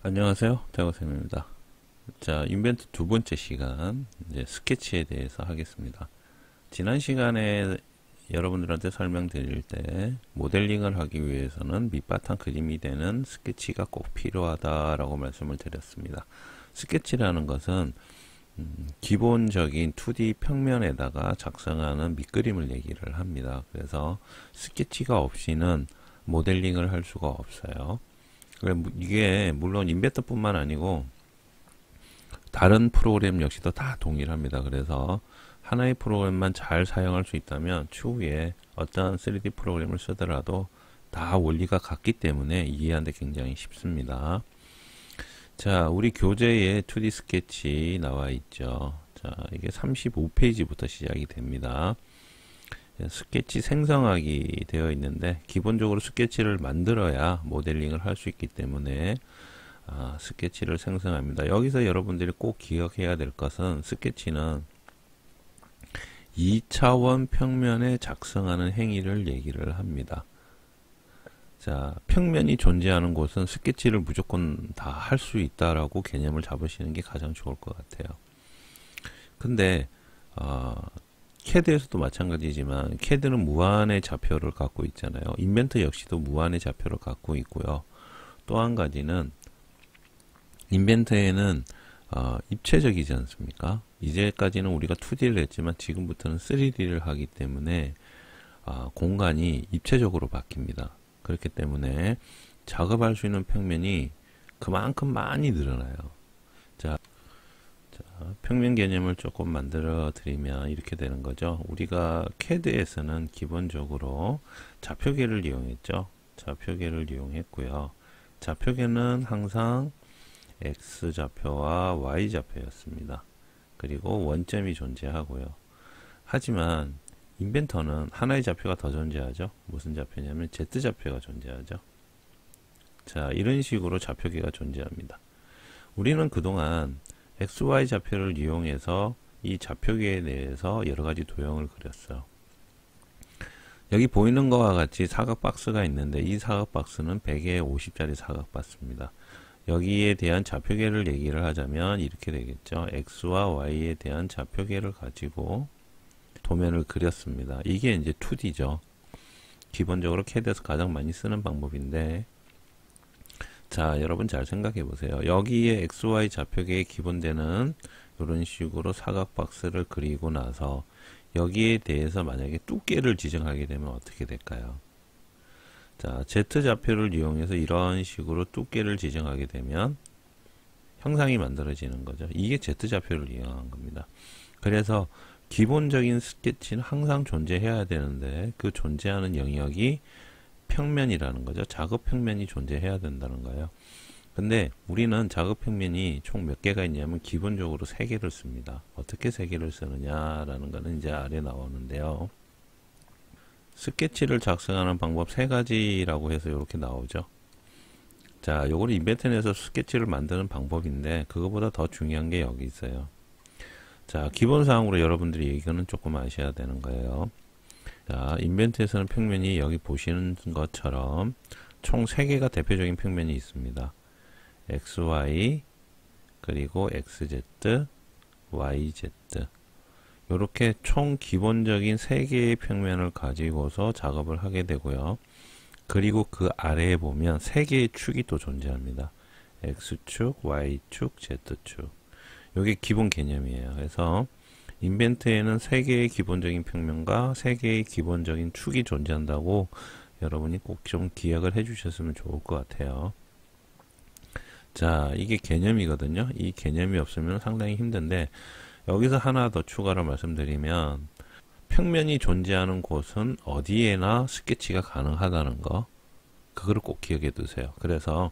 안녕하세요. 대호쌤입니다. 자, 인벤트 두 번째 시간, 이제 스케치에 대해서 하겠습니다. 지난 시간에 여러분들한테 설명드릴 때 모델링을 하기 위해서는 밑바탕 그림이 되는 스케치가 꼭 필요하다라고 말씀을 드렸습니다. 스케치라는 것은 기본적인 2D 평면에다가 작성하는 밑그림을 얘기를 합니다. 그래서 스케치가 없이는 모델링을 할 수가 없어요. 이게 물론 인벤터뿐만 아니고 다른 프로그램 역시도 다 동일합니다. 그래서 하나의 프로그램만 잘 사용할 수 있다면 추후에 어떤 3D 프로그램을 쓰더라도 다 원리가 같기 때문에 이해하는데 굉장히 쉽습니다. 자, 우리 교재에 2D 스케치 나와 있죠. 자, 이게 35페이지부터 시작이 됩니다. 스케치 생성하기 되어 있는데 기본적으로 스케치를 만들어야 모델링을 할 수 있기 때문에 스케치를 생성합니다. 여기서 여러분들이 꼭 기억해야 될 것은 스케치는 2차원 평면에 작성하는 행위를 얘기를 합니다. 자, 평면이 존재하는 곳은 스케치를 무조건 다 할 수 있다라고 개념을 잡으시는 게 가장 좋을 것 같아요. 근데 CAD에서도 마찬가지지만 CAD는 무한의 좌표를 갖고 있잖아요. 인벤터 역시도 무한의 좌표를 갖고 있고요. 또 한 가지는 인벤터에는 입체적이지 않습니까? 이제까지는 우리가 2D를 했지만 지금부터는 3D를 하기 때문에 공간이 입체적으로 바뀝니다. 그렇기 때문에 작업할 수 있는 평면이 그만큼 많이 늘어나요. 자, 평면 개념을 조금 만들어 드리면 이렇게 되는 거죠. 우리가 CAD에서는 기본적으로 좌표계를 이용했죠. 좌표계를 이용했고요. 좌표계는 항상 X좌표와 Y좌표였습니다. 그리고 원점이 존재하고요. 하지만 인벤터는 하나의 좌표가 더 존재하죠. 무슨 좌표냐면 Z좌표가 존재하죠. 자, 이런 식으로 좌표계가 존재합니다. 우리는 그동안 XY 좌표를 이용해서 이 좌표계에 대해서 여러가지 도형을 그렸어요. 여기 보이는 것과 같이 사각 박스가 있는데 이 사각 박스는 100에 50짜리 사각 박스입니다. 여기에 대한 좌표계를 얘기를 하자면 이렇게 되겠죠. X와 Y에 대한 좌표계를 가지고 도면을 그렸습니다. 이게 이제 2D죠. 기본적으로 CAD에서 가장 많이 쓰는 방법인데, 자, 여러분 잘 생각해 보세요. 여기에 XY 좌표계에 기본되는 이런 식으로 사각 박스를 그리고 나서 여기에 대해서 만약에 두께를 지정하게 되면 어떻게 될까요? 자, Z좌표를 이용해서 이런 식으로 두께를 지정하게 되면 형상이 만들어지는 거죠. 이게 Z좌표를 이용한 겁니다. 그래서 기본적인 스케치는 항상 존재해야 되는데 그 존재하는 영역이 평면이라는 거죠. 작업 평면이 존재해야 된다는 거예요. 근데 우리는 작업 평면이 총 몇 개가 있냐면 기본적으로 3개를 씁니다. 어떻게 3개를 쓰느냐라는 거는 이제 아래 나오는데요. 스케치를 작성하는 방법 3가지라고 해서 이렇게 나오죠. 자, 요거는 인벤터에서 스케치를 만드는 방법인데 그거보다 더 중요한 게 여기 있어요. 자, 기본사항으로 여러분들이 이거는 조금 아셔야 되는 거예요. 자, 인벤트에서는 평면이 여기 보시는 것처럼 총 3개가 대표적인 평면이 있습니다. XY, 그리고 XZ, YZ. 이렇게 총 기본적인 3개의 평면을 가지고서 작업을 하게 되고요. 그리고 그 아래에 보면 3개의 축이 또 존재합니다. X축, Y축, Z축. 이게 기본 개념이에요. 그래서 인벤트에는 3개의 기본적인 평면과 3개의 기본적인 축이 존재한다고 여러분이 꼭 좀 기억을 해 주셨으면 좋을 것 같아요. 자, 이게 개념이거든요. 이 개념이 없으면 상당히 힘든데 여기서 하나 더 추가로 말씀드리면 평면이 존재하는 곳은 어디에나 스케치가 가능하다는 거, 그거를 꼭 기억해 두세요. 그래서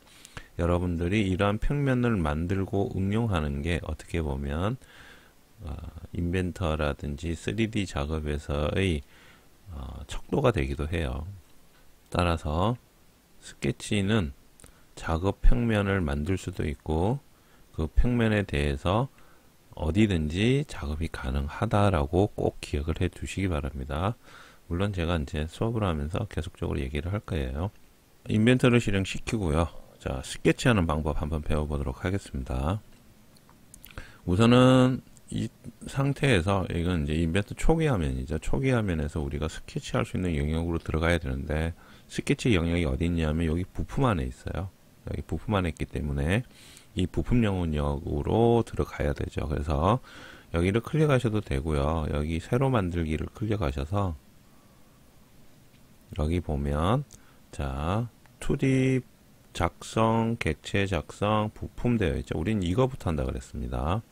여러분들이 이러한 평면을 만들고 응용하는 게 어떻게 보면 인벤터라든지 3D 작업에서의 척도가 되기도 해요. 따라서 스케치는 작업 평면을 만들 수도 있고 그 평면에 대해서 어디든지 작업이 가능하다라고 꼭 기억을 해 두시기 바랍니다. 물론 제가 이제 수업을 하면서 계속적으로 얘기를 할 거예요. 인벤터를 실행시키고요. 자, 스케치하는 방법 한번 배워보도록 하겠습니다. 우선은 이 상태에서 이건 이제 인벤트 초기 화면이죠. 초기 화면에서 우리가 스케치할 수 있는 영역으로 들어가야 되는데 스케치 영역이 어디 있냐면 여기 부품 안에 있어요. 여기 부품 안에 있기 때문에 이 부품 영역으로 들어가야 되죠. 그래서 여기를 클릭하셔도 되고요. 여기 새로 만들기를 클릭하셔서 여기 보면 자 2D 작성, 객체 작성, 부품 되어 있죠. 우린 이거부터 한다 그랬습니다.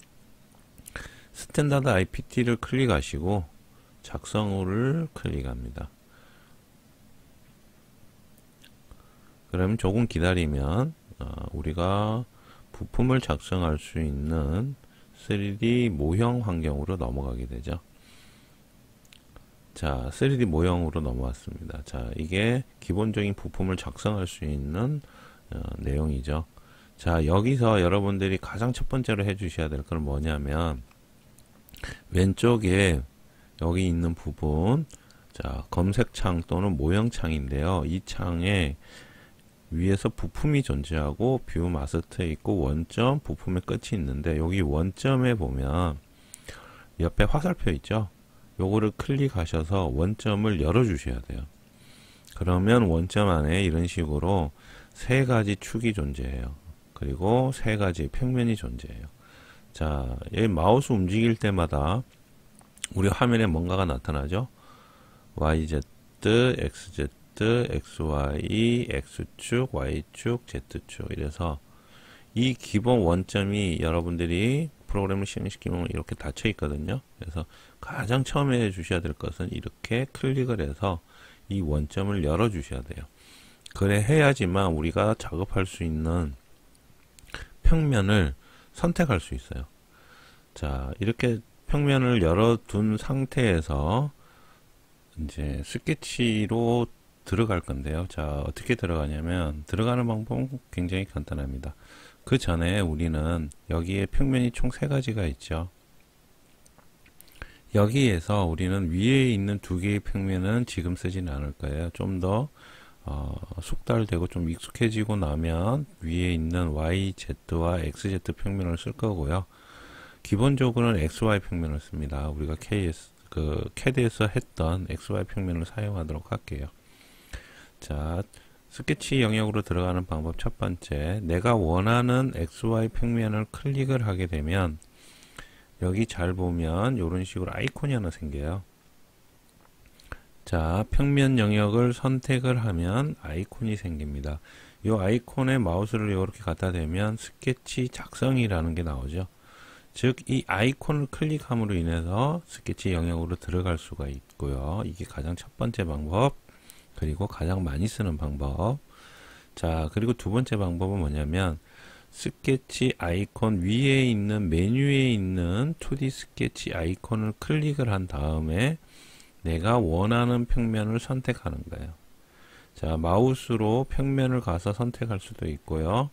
스탠다드 IPT를 클릭하시고 작성호를 클릭합니다. 그럼 조금 기다리면 우리가 부품을 작성할 수 있는 3D 모형 환경으로 넘어가게 되죠. 자, 3D 모형으로 넘어왔습니다. 자, 이게 기본적인 부품을 작성할 수 있는 내용이죠. 자, 여기서 여러분들이 가장 첫 번째로 해주셔야 될 건 뭐냐면 왼쪽에 여기 있는 부분, 자, 검색창 또는 모형창인데요. 이 창에 위에서 부품이 존재하고 뷰 마스터에 있고 원점, 부품의 끝이 있는데 여기 원점에 보면 옆에 화살표 있죠. 요거를 클릭하셔서 원점을 열어 주셔야 돼요. 그러면 원점 안에 이런 식으로 세 가지 축이 존재해요. 그리고 세 가지 평면이 존재해요. 자, 이 마우스 움직일 때마다 우리 화면에 뭔가가 나타나죠. YZ, XZ, XY, X축, Y축, Z축. 이래서 이 기본 원점이 여러분들이 프로그램을 실행시키면 이렇게 닫혀 있거든요. 그래서 가장 처음에 해주셔야 될 것은 이렇게 클릭을 해서 이 원점을 열어 주셔야 돼요. 그래 해야지만 우리가 작업할 수 있는 평면을 선택할 수 있어요. 자, 이렇게 평면을 열어둔 상태에서 이제 스케치로 들어갈 건데요. 자, 어떻게 들어가냐면 들어가는 방법은 굉장히 간단합니다. 그 전에 우리는 여기에 평면이 총 3가지가 있죠. 여기에서 우리는 위에 있는 2개의 평면은 지금 쓰지는 않을 거예요. 좀 더 숙달되고 좀 익숙해지고 나면 위에 있는 YZ와 XZ 평면을 쓸 거고요. 기본적으로는 XY 평면을 씁니다. 우리가 CAD에서 했던 XY 평면을 사용하도록 할게요. 자, 스케치 영역으로 들어가는 방법 첫 번째, 내가 원하는 XY 평면을 클릭을 하게 되면 여기 잘 보면 이런 식으로 아이콘이 하나 생겨요. 자, 평면 영역을 선택을 하면 아이콘이 생깁니다. 이 아이콘에 마우스를 이렇게 갖다 대면 스케치 작성이라는 게 나오죠. 즉, 이 아이콘을 클릭함으로 인해서 스케치 영역으로 들어갈 수가 있고요. 이게 가장 첫 번째 방법, 그리고 가장 많이 쓰는 방법. 자, 그리고 두 번째 방법은 뭐냐면 스케치 아이콘 위에 있는 메뉴에 있는 2D 스케치 아이콘을 클릭을 한 다음에 내가 원하는 평면을 선택하는 거예요. 자, 마우스로 평면을 가서 선택할 수도 있고요.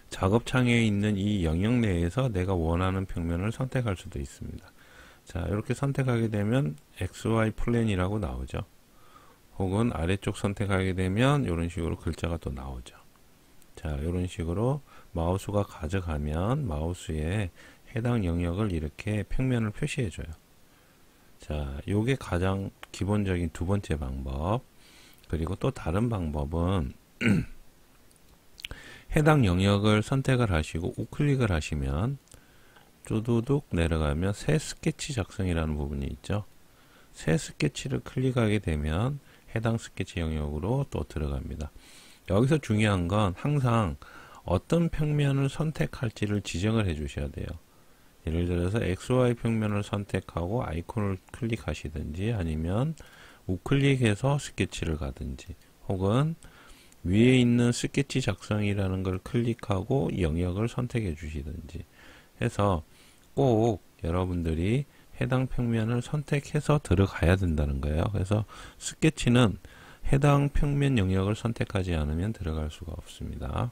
작업창에 있는 이 영역 내에서 내가 원하는 평면을 선택할 수도 있습니다. 자, 이렇게 선택하게 되면 XY 플랜이라고 나오죠. 혹은 아래쪽 선택하게 되면 이런 식으로 글자가 또 나오죠. 자, 이런 식으로 마우스가 가져가면 마우스에 해당 영역을 이렇게 평면을 표시해 줘요. 자, 요게 가장 기본적인 두 번째 방법. 그리고 또 다른 방법은 해당 영역을 선택을 하시고 우클릭을 하시면 쭈두둑 내려가면 새 스케치 작성이라는 부분이 있죠. 새 스케치를 클릭하게 되면 해당 스케치 영역으로 또 들어갑니다. 여기서 중요한 건 항상 어떤 평면을 선택할지를 지정을 해 주셔야 돼요. 예를 들어서 XY 평면을 선택하고 아이콘을 클릭하시든지 아니면 우클릭해서 스케치를 가든지 혹은 위에 있는 스케치 작성이라는 걸 클릭하고 영역을 선택해 주시든지 해서 꼭 여러분들이 해당 평면을 선택해서 들어가야 된다는 거예요. 그래서 스케치는 해당 평면 영역을 선택하지 않으면 들어갈 수가 없습니다.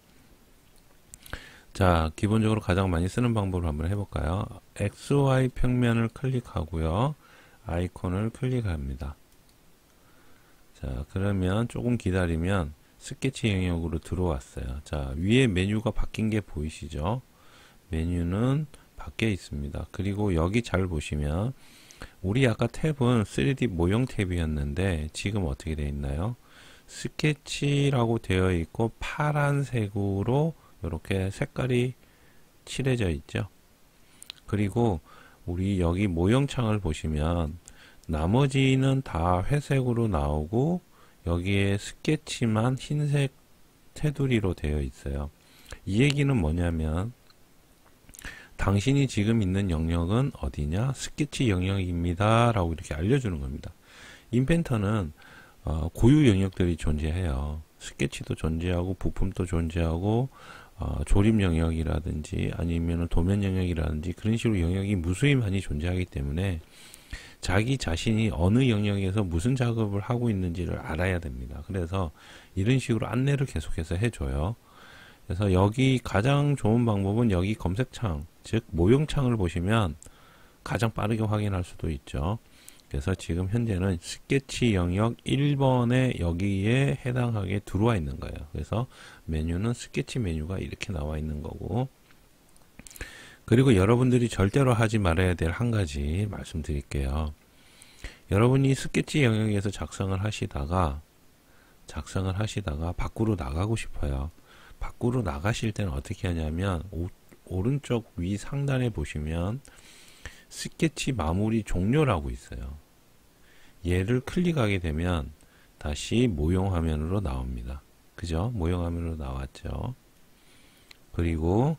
자, 기본적으로 가장 많이 쓰는 방법을 한번 해볼까요? XY 평면을 클릭하고요. 아이콘을 클릭합니다. 자, 그러면 조금 기다리면 스케치 영역으로 들어왔어요. 자, 위에 메뉴가 바뀐 게 보이시죠? 메뉴는 바뀌어 있습니다. 그리고 여기 잘 보시면 우리 아까 탭은 3D 모형 탭이었는데 지금 어떻게 되어 있나요? 스케치라고 되어 있고 파란색으로 이렇게 색깔이 칠해져 있죠. 그리고 우리 여기 모형창을 보시면 나머지는 다 회색으로 나오고 여기에 스케치만 흰색 테두리로 되어 있어요. 이 얘기는 뭐냐면 당신이 지금 있는 영역은 어디냐? 스케치 영역입니다 라고 이렇게 알려주는 겁니다. 인벤터는 고유 영역들이 존재해요. 스케치도 존재하고 부품도 존재하고 조립 영역이라든지 아니면 도면 영역이라든지 그런 식으로 영역이 무수히 많이 존재하기 때문에 자기 자신이 어느 영역에서 무슨 작업을 하고 있는지를 알아야 됩니다. 그래서 이런 식으로 안내를 계속해서 해줘요. 그래서 여기 가장 좋은 방법은 여기 검색창, 즉 모형창을 보시면 가장 빠르게 확인할 수도 있죠. 그래서 지금 현재는 스케치 영역 1번에 여기에 해당하게 들어와 있는 거예요. 그래서 메뉴는 스케치 메뉴가 이렇게 나와 있는 거고, 그리고 여러분들이 절대로 하지 말아야 될 한 가지 말씀드릴게요. 여러분이 스케치 영역에서 작성을 하시다가 밖으로 나가고 싶어요. 밖으로 나가실 때는 어떻게 하냐면 오른쪽 위 상단에 보시면 스케치 마무리 종료라고 있어요. 얘를 클릭하게 되면 다시 모형 화면으로 나옵니다. 그죠? 모형 화면으로 나왔죠. 그리고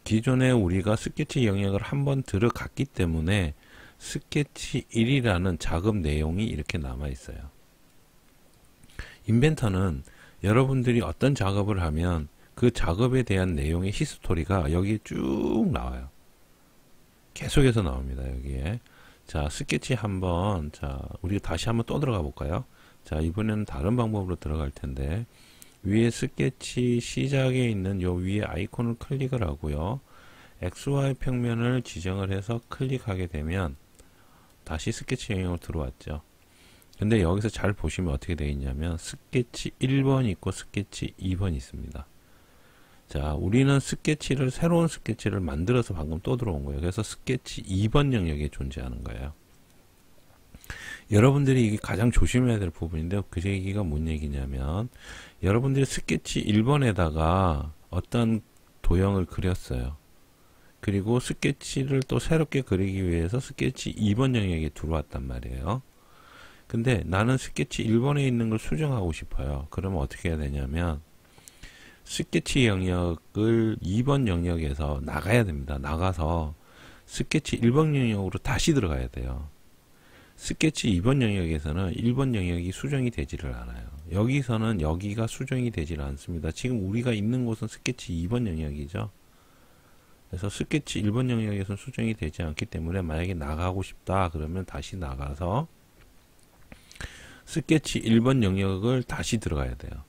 기존에 우리가 스케치 영역을 한번 들어갔기 때문에 스케치 1이라는 작업 내용이 이렇게 남아 있어요. 인벤터는 여러분들이 어떤 작업을 하면 그 작업에 대한 내용의 히스토리가 여기 쭉 나와요. 계속해서 나옵니다. 여기에. 자, 스케치 한번, 자, 우리 다시 한번 또 들어가 볼까요? 자, 이번에는 다른 방법으로 들어갈 텐데, 위에 스케치 시작에 있는 요 위에 아이콘을 클릭을 하고요. XY 평면을 지정을 해서 클릭하게 되면 다시 스케치 영역으로 들어왔죠. 근데 여기서 잘 보시면 어떻게 되어 있냐면 스케치 1번 있고 스케치 2번 있습니다. 자, 우리는 새로운 스케치를 만들어서 방금 또 들어온 거예요. 그래서 스케치 2번 영역에 존재하는 거예요. 여러분들이 이게 가장 조심해야 될 부분인데, 그 얘기가 뭔 얘기냐면, 여러분들이 스케치 1번에다가 어떤 도형을 그렸어요. 그리고 스케치를 또 새롭게 그리기 위해서 스케치 2번 영역에 들어왔단 말이에요. 근데 나는 스케치 1번에 있는 걸 수정하고 싶어요. 그러면 어떻게 해야 되냐면, 스케치 영역을 2번 영역에서 나가야 됩니다. 나가서 스케치 1번 영역으로 다시 들어가야 돼요. 스케치 2번 영역에서는 1번 영역이 수정이 되지를 않아요. 여기서는 여기가 수정이 되지를 않습니다. 지금 우리가 있는 곳은 스케치 2번 영역이죠. 그래서 스케치 1번 영역에서는 수정이 되지 않기 때문에 만약에 나가고 싶다 그러면 다시 나가서 스케치 1번 영역을 다시 들어가야 돼요.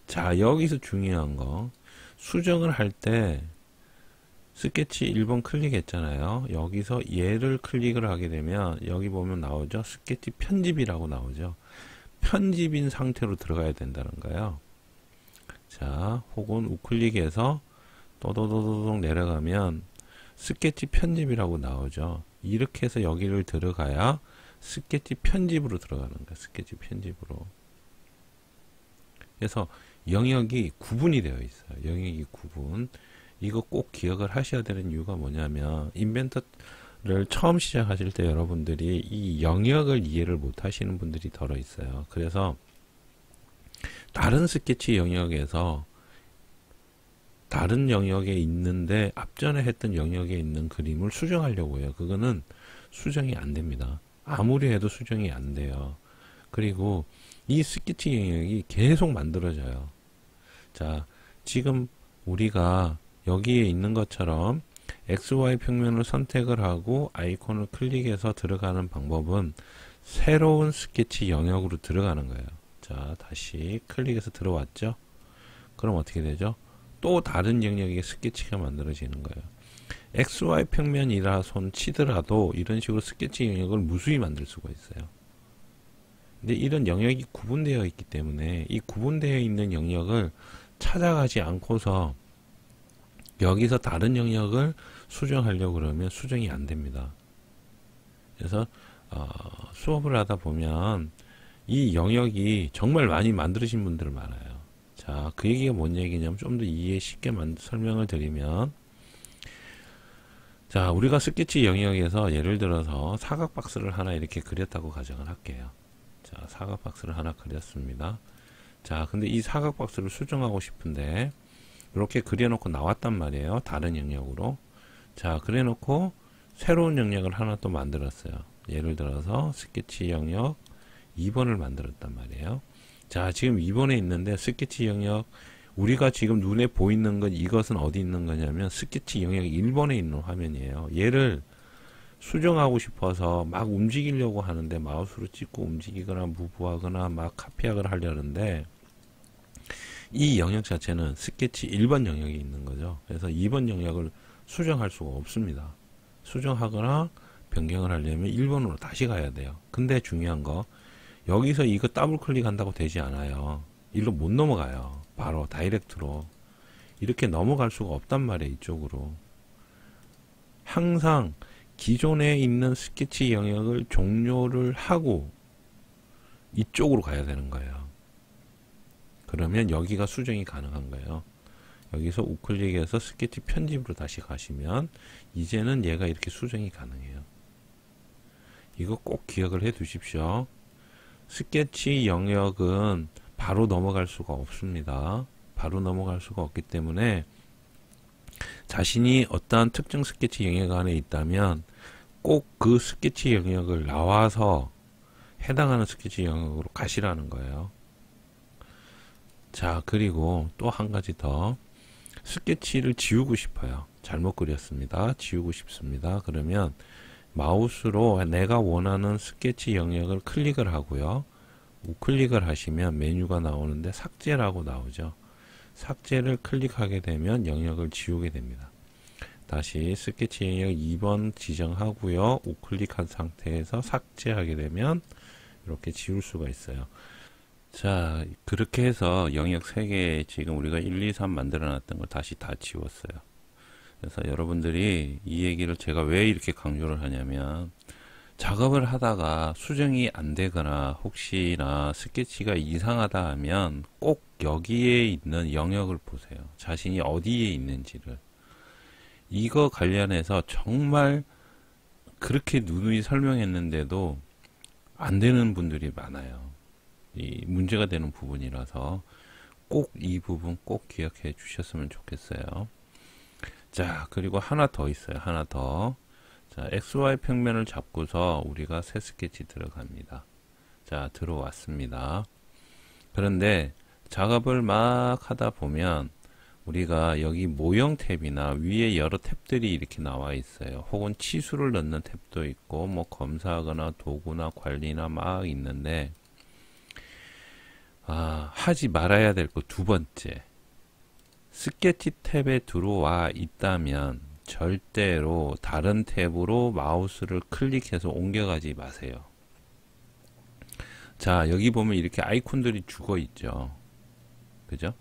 자, 여기서 중요한 거, 수정을 할 때 스케치 1번 클릭했잖아요. 여기서 얘를 클릭을 하게 되면 여기 보면 나오죠. 스케치 편집이라고 나오죠. 편집인 상태로 들어가야 된다는 거예요. 자, 혹은 우클릭해서 또도도도독 내려가면 스케치 편집이라고 나오죠. 이렇게 해서 여기를 들어가야 스케치 편집으로 들어가는 거예요. 스케치 편집으로. 그래서 영역이 구분이 되어 있어요. 영역이 구분. 이거 꼭 기억을 하셔야 되는 이유가 뭐냐면, 인벤터를 처음 시작하실 때 여러분들이 이 영역을 이해를 못 하시는 분들이 덜어 있어요. 그래서 다른 스케치 영역에서 다른 영역에 있는데 앞전에 했던 영역에 있는 그림을 수정하려고 해요. 그거는 수정이 안 됩니다. 아무리 해도 수정이 안 돼요. 그리고 이 스케치 영역이 계속 만들어져요. 자, 지금 우리가 여기에 있는 것처럼 XY 평면을 선택을 하고 아이콘을 클릭해서 들어가는 방법은 새로운 스케치 영역으로 들어가는 거예요. 자, 다시 클릭해서 들어왔죠? 그럼 어떻게 되죠? 또 다른 영역의 스케치가 만들어지는 거예요. XY 평면이라 손 치더라도 이런 식으로 스케치 영역을 무수히 만들 수가 있어요. 근데 이런 영역이 구분되어 있기 때문에 이 구분되어 있는 영역을 찾아가지 않고서 여기서 다른 영역을 수정하려고 그러면 수정이 안 됩니다. 그래서 수업을 하다 보면 이 영역이 정말 많이 만들어진 분들 많아요. 자, 그 얘기가 뭔 얘기냐면 좀 더 이해 쉽게 설명을 드리면, 자, 우리가 스케치 영역에서 예를 들어서 사각 박스를 하나 이렇게 그렸다고 가정을 할게요. 자, 사각 박스를 하나 그렸습니다. 자, 근데 이 사각 박스를 수정하고 싶은데 이렇게 그려놓고 나왔단 말이에요. 다른 영역으로. 자, 그래놓고 새로운 영역을 하나 또 만들었어요. 예를 들어서 스케치 영역 2번을 만들었단 말이에요. 자, 지금 2번에 있는데 스케치 영역, 우리가 지금 눈에 보이는 건 이것은 어디 있는 거냐면 스케치 영역 1번에 있는 화면이에요. 얘를 수정하고 싶어서 막 움직이려고 하는데 마우스로 찍고 움직이거나 무브하거나 막 카피하거나 하려는데 이 영역 자체는 스케치 1번 영역이 있는 거죠. 그래서 2번 영역을 수정할 수가 없습니다. 수정하거나 변경을 하려면 1번으로 다시 가야 돼요. 근데 중요한 거, 여기서 이거 더블 클릭한다고 되지 않아요. 일로 못 넘어가요. 바로 다이렉트로 이렇게 넘어갈 수가 없단 말이에요. 이쪽으로 항상 기존에 있는 스케치 영역을 종료를 하고 이쪽으로 가야 되는 거예요. 그러면 여기가 수정이 가능한 거예요. 여기서 우클릭해서 스케치 편집으로 다시 가시면 이제는 얘가 이렇게 수정이 가능해요. 이거 꼭 기억을 해 두십시오. 스케치 영역은 바로 넘어갈 수가 없습니다. 바로 넘어갈 수가 없기 때문에 자신이 어떠한 특정 스케치 영역 안에 있다면 꼭 그 스케치 영역을 나와서 해당하는 스케치 영역으로 가시라는 거예요. 자, 그리고 또 한 가지 더, 스케치를 지우고 싶어요. 잘못 그렸습니다. 지우고 싶습니다. 그러면 마우스로 내가 원하는 스케치 영역을 클릭을 하고요. 우클릭을 하시면 메뉴가 나오는데 삭제라고 나오죠. 삭제를 클릭하게 되면 영역을 지우게 됩니다. 다시 스케치 영역 2번 지정하고요. 우클릭한 상태에서 삭제하게 되면 이렇게 지울 수가 있어요. 자, 그렇게 해서 영역 3개 지금 우리가 1, 2, 3 만들어 놨던 걸 다시 다 지웠어요. 그래서 여러분들이 이 얘기를 제가 왜 이렇게 강조를 하냐면, 작업을 하다가 수정이 안 되거나 혹시나 스케치가 이상하다 하면 꼭 여기에 있는 영역을 보세요. 자신이 어디에 있는지를. 이거 관련해서 정말 그렇게 누누이 설명했는데도 안 되는 분들이 많아요. 이 문제가 되는 부분이라서 꼭 이 부분 꼭 기억해 주셨으면 좋겠어요. 자, 그리고 하나 더 있어요. 하나 더. 자, XY 평면을 잡고서 우리가 새 스케치 들어갑니다. 자, 들어왔습니다. 그런데 작업을 막 하다 보면 우리가 여기 모형 탭이나 위에 여러 탭들이 이렇게 나와 있어요. 혹은 치수를 넣는 탭도 있고 뭐 검사하거나 도구나 관리나 막 있는데, 하지 말아야 될 거 두 번째, 스케치 탭에 들어와 있다면 절대로 다른 탭으로 마우스를 클릭해서 옮겨가지 마세요. 자, 여기 보면 이렇게 아이콘들이 죽어 있죠. 그죠?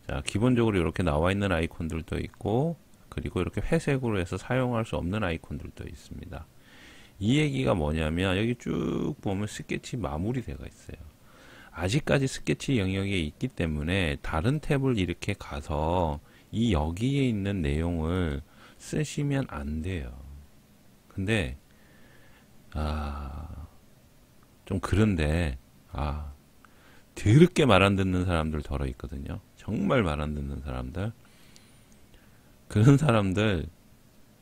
자, 기본적으로 이렇게 나와 있는 아이콘들도 있고, 그리고 이렇게 회색으로 해서 사용할 수 없는 아이콘들도 있습니다. 이 얘기가 뭐냐면 여기 쭉 보면 스케치 마무리되어 있어요. 아직까지 스케치 영역에 있기 때문에 다른 탭을 이렇게 가서 이 여기에 있는 내용을 쓰시면 안 돼요. 근데 좀 그런데 더럽게 말 안 듣는 사람들 덜어 있거든요. 정말 말 안 듣는 사람들. 그런 사람들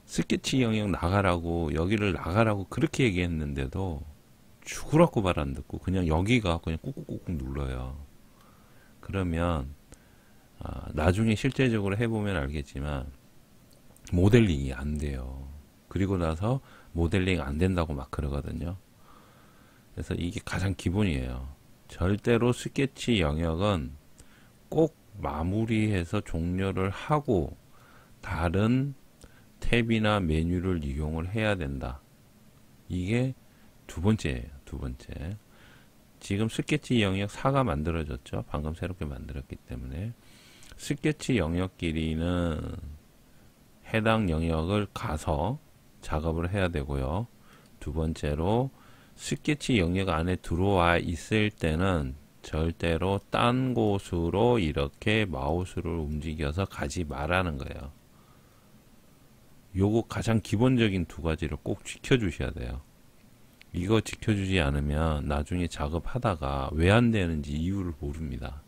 스케치 영역 나가라고, 여기를 나가라고 그렇게 얘기했는데도 죽으라고 말 안 듣고 그냥 여기가 그냥 꾹꾹꾹꾹 눌러요. 그러면 나중에 실제적으로 해보면 알겠지만 모델링이 안 돼요. 그리고 나서 모델링 안 된다고 막 그러거든요. 그래서 이게 가장 기본이에요. 절대로 스케치 영역은 꼭 마무리해서 종료를 하고 다른 탭이나 메뉴를 이용을 해야 된다. 이게 두 번째예요. 두 번째. 지금 스케치 영역 4가 만들어졌죠. 방금 새롭게 만들었기 때문에 스케치 영역 길이는 해당 영역을 가서 작업을 해야 되고요. 두 번째로 스케치 영역 안에 들어와 있을 때는 절대로 딴 곳으로 이렇게 마우스를 움직여서 가지 말라는 거예요. 요거 가장 기본적인 두 가지를 꼭 지켜주셔야 돼요. 이거 지켜주지 않으면 나중에 작업하다가 왜 안 되는지 이유를 모릅니다.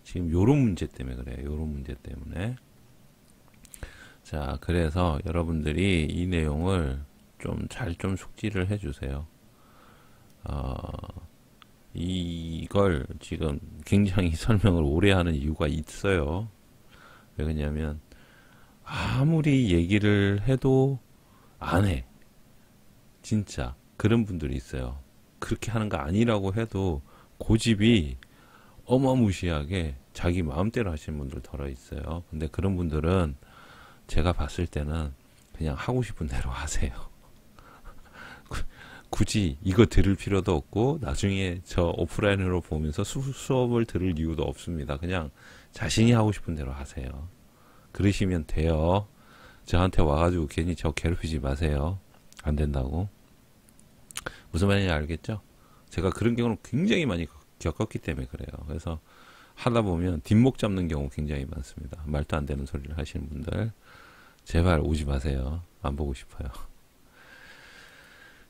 지금 요런 문제 때문에 그래요. 요런 문제 때문에. 자, 그래서 여러분들이 이 내용을 좀 잘 좀 숙지를 해주세요. 이걸 지금 굉장히 설명을 오래 하는 이유가 있어요. 왜 그러냐면 아무리 얘기를 해도 안 해. 진짜 그런 분들이 있어요. 그렇게 하는 거 아니라고 해도 고집이 어마무시하게 자기 마음대로 하시는 분들 덜어 있어요. 근데 그런 분들은 제가 봤을 때는 그냥 하고 싶은 대로 하세요. 굳이 이거 들을 필요도 없고 나중에 저 오프라인으로 보면서 수업을 들을 이유도 없습니다. 그냥 자신이 하고 싶은 대로 하세요. 그러시면 돼요. 저한테 와가지고 괜히 저 괴롭히지 마세요. 안 된다고. 무슨 말인지 알겠죠? 제가 그런 경우는 굉장히 많이 겪었기 때문에 그래요. 그래서 하다 보면 뒷목 잡는 경우 굉장히 많습니다. 말도 안 되는 소리를 하시는 분들 제발 오지 마세요. 안 보고 싶어요.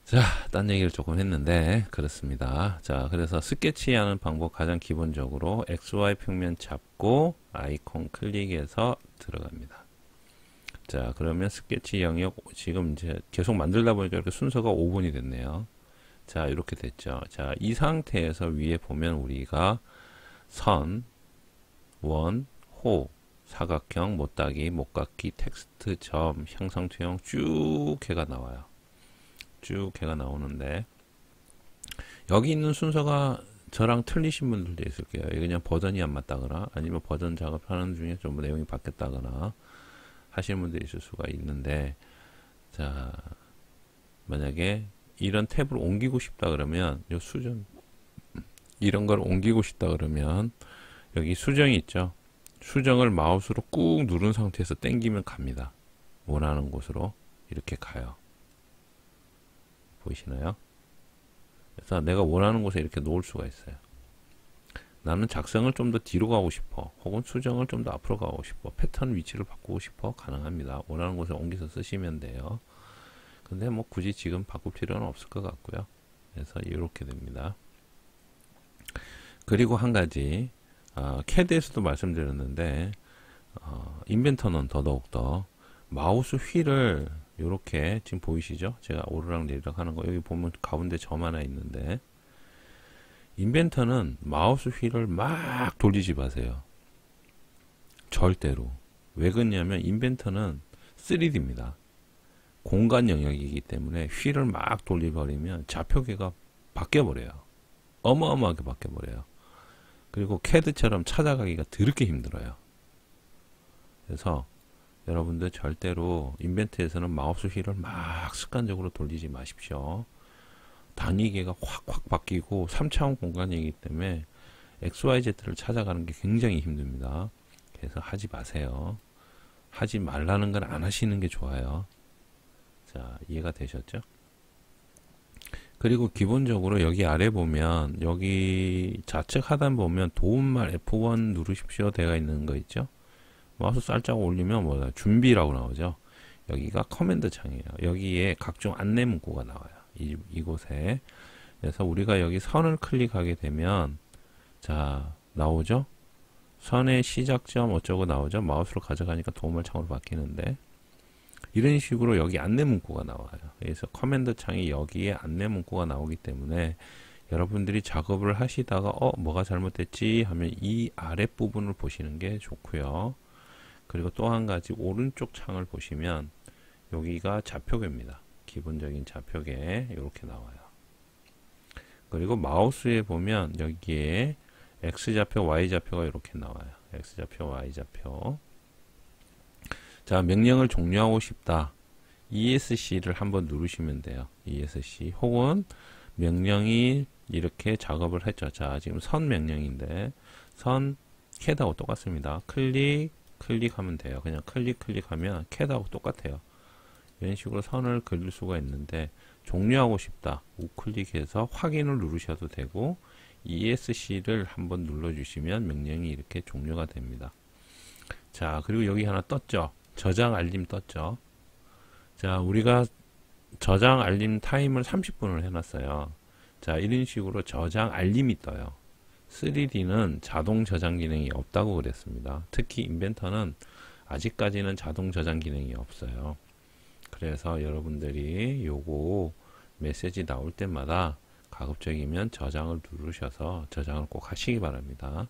자, 딴 얘기를 조금 했는데 그렇습니다. 자, 그래서 스케치하는 방법 가장 기본적으로 XY 평면 잡고 아이콘 클릭해서 들어갑니다. 자, 그러면 스케치 영역 지금 이제 계속 만들다 보니까 이렇게 순서가 5분이 됐네요. 자, 이렇게 됐죠. 자, 이 상태에서 위에 보면 우리가 선, 원, 호, 사각형, 못따기, 못깎기, 텍스트, 점, 형상 투영 쭉 해가 나와요. 쭉 해가 나오는데 여기 있는 순서가 저랑 틀리신 분들도 있을 거예요. 그냥 버전이 안 맞다거나 아니면 버전 작업하는 중에 좀 내용이 바뀌었다거나 하시는 분들이 있을 수가 있는데, 자, 만약에 이런 탭을 옮기고 싶다 그러면 요 수정 이런 걸 옮기고 싶다 그러면 여기 수정이 있죠. 수정을 마우스로 꾹 누른 상태에서 당기면 갑니다. 원하는 곳으로 이렇게 가요. 보이시나요? 그래서 내가 원하는 곳에 이렇게 놓을 수가 있어요. 나는 작성을 좀 더 뒤로 가고 싶어. 혹은 수정을 좀 더 앞으로 가고 싶어. 패턴 위치를 바꾸고 싶어. 가능합니다. 원하는 곳에 옮겨서 쓰시면 돼요. 근데 뭐 굳이 지금 바꿀 필요는 없을 것 같고요. 그래서 이렇게 됩니다. 그리고 한 가지 CAD에서도 말씀드렸는데 인벤터는 더더욱더 마우스 휠을 요렇게 지금 보이시죠? 제가 오르락 내리락 하는 거 여기 보면 가운데 점 하나 있는데 인벤터는 마우스 휠을 막 돌리지 마세요. 절대로. 왜 그러냐면 인벤터는 3D입니다. 공간 영역이기 때문에 휠을 막 돌려버리면 좌표계가 바뀌어버려요. 어마어마하게 바뀌어버려요. 그리고 CAD처럼 찾아가기가 더럽게 힘들어요. 그래서 여러분들 절대로 인벤트에서는 마우스 휠을 막 습관적으로 돌리지 마십시오. 단위계가 확확 바뀌고 3차원 공간이기 때문에 XYZ를 찾아가는 게 굉장히 힘듭니다. 그래서 하지 마세요. 하지 말라는 건 안 하시는 게 좋아요. 자, 이해가 되셨죠? 그리고 기본적으로 여기 아래 보면 여기 좌측 하단 보면 도움말 F1 누르십시오 되어 있는 거 있죠? 마우스 살짝 올리면 뭐다 준비라고 나오죠. 여기가 커맨드 창이에요. 여기에 각종 안내 문구가 나와요. 이곳에. 그래서 우리가 여기 선을 클릭하게 되면 자 나오죠. 선의 시작점 어쩌고 나오죠. 마우스로 가져가니까 도움말 창으로 바뀌는데 이런 식으로 여기 안내 문구가 나와요. 그래서 커맨드 창이 여기에 안내 문구가 나오기 때문에 여러분들이 작업을 하시다가 뭐가 잘못됐지 하면 이 아랫부분을 보시는 게 좋고요. 그리고 또 한 가지 오른쪽 창을 보시면 여기가 좌표계입니다. 기본적인 좌표계 이렇게 나와요. 그리고 마우스에 보면 여기에 X좌표, Y좌표가 이렇게 나와요. X좌표, Y좌표. 자, 명령을 종료하고 싶다. ESC를 한번 누르시면 돼요. ESC 혹은 명령이 이렇게 작업을 했죠. 자, 지금 선 명령인데 선 캣하고 똑같습니다. 클릭하면 돼요. 그냥 클릭하면 캣하고 똑같아요. 이런 식으로 선을 그릴 수가 있는데 종료하고 싶다. 우클릭해서 확인을 누르셔도 되고 ESC를 한번 눌러주시면 명령이 이렇게 종료가 됩니다. 자, 그리고 여기 하나 떴죠. 저장 알림 떴죠. 자, 우리가 저장 알림 타임을 30분을 해놨어요. 자, 이런 식으로 저장 알림이 떠요. 3D는 자동 저장 기능이 없다고 그랬습니다. 특히 인벤터는 아직까지는 자동 저장 기능이 없어요. 그래서 여러분들이 요거 메시지 나올 때마다 가급적이면 저장을 누르셔서 저장을 꼭 하시기 바랍니다.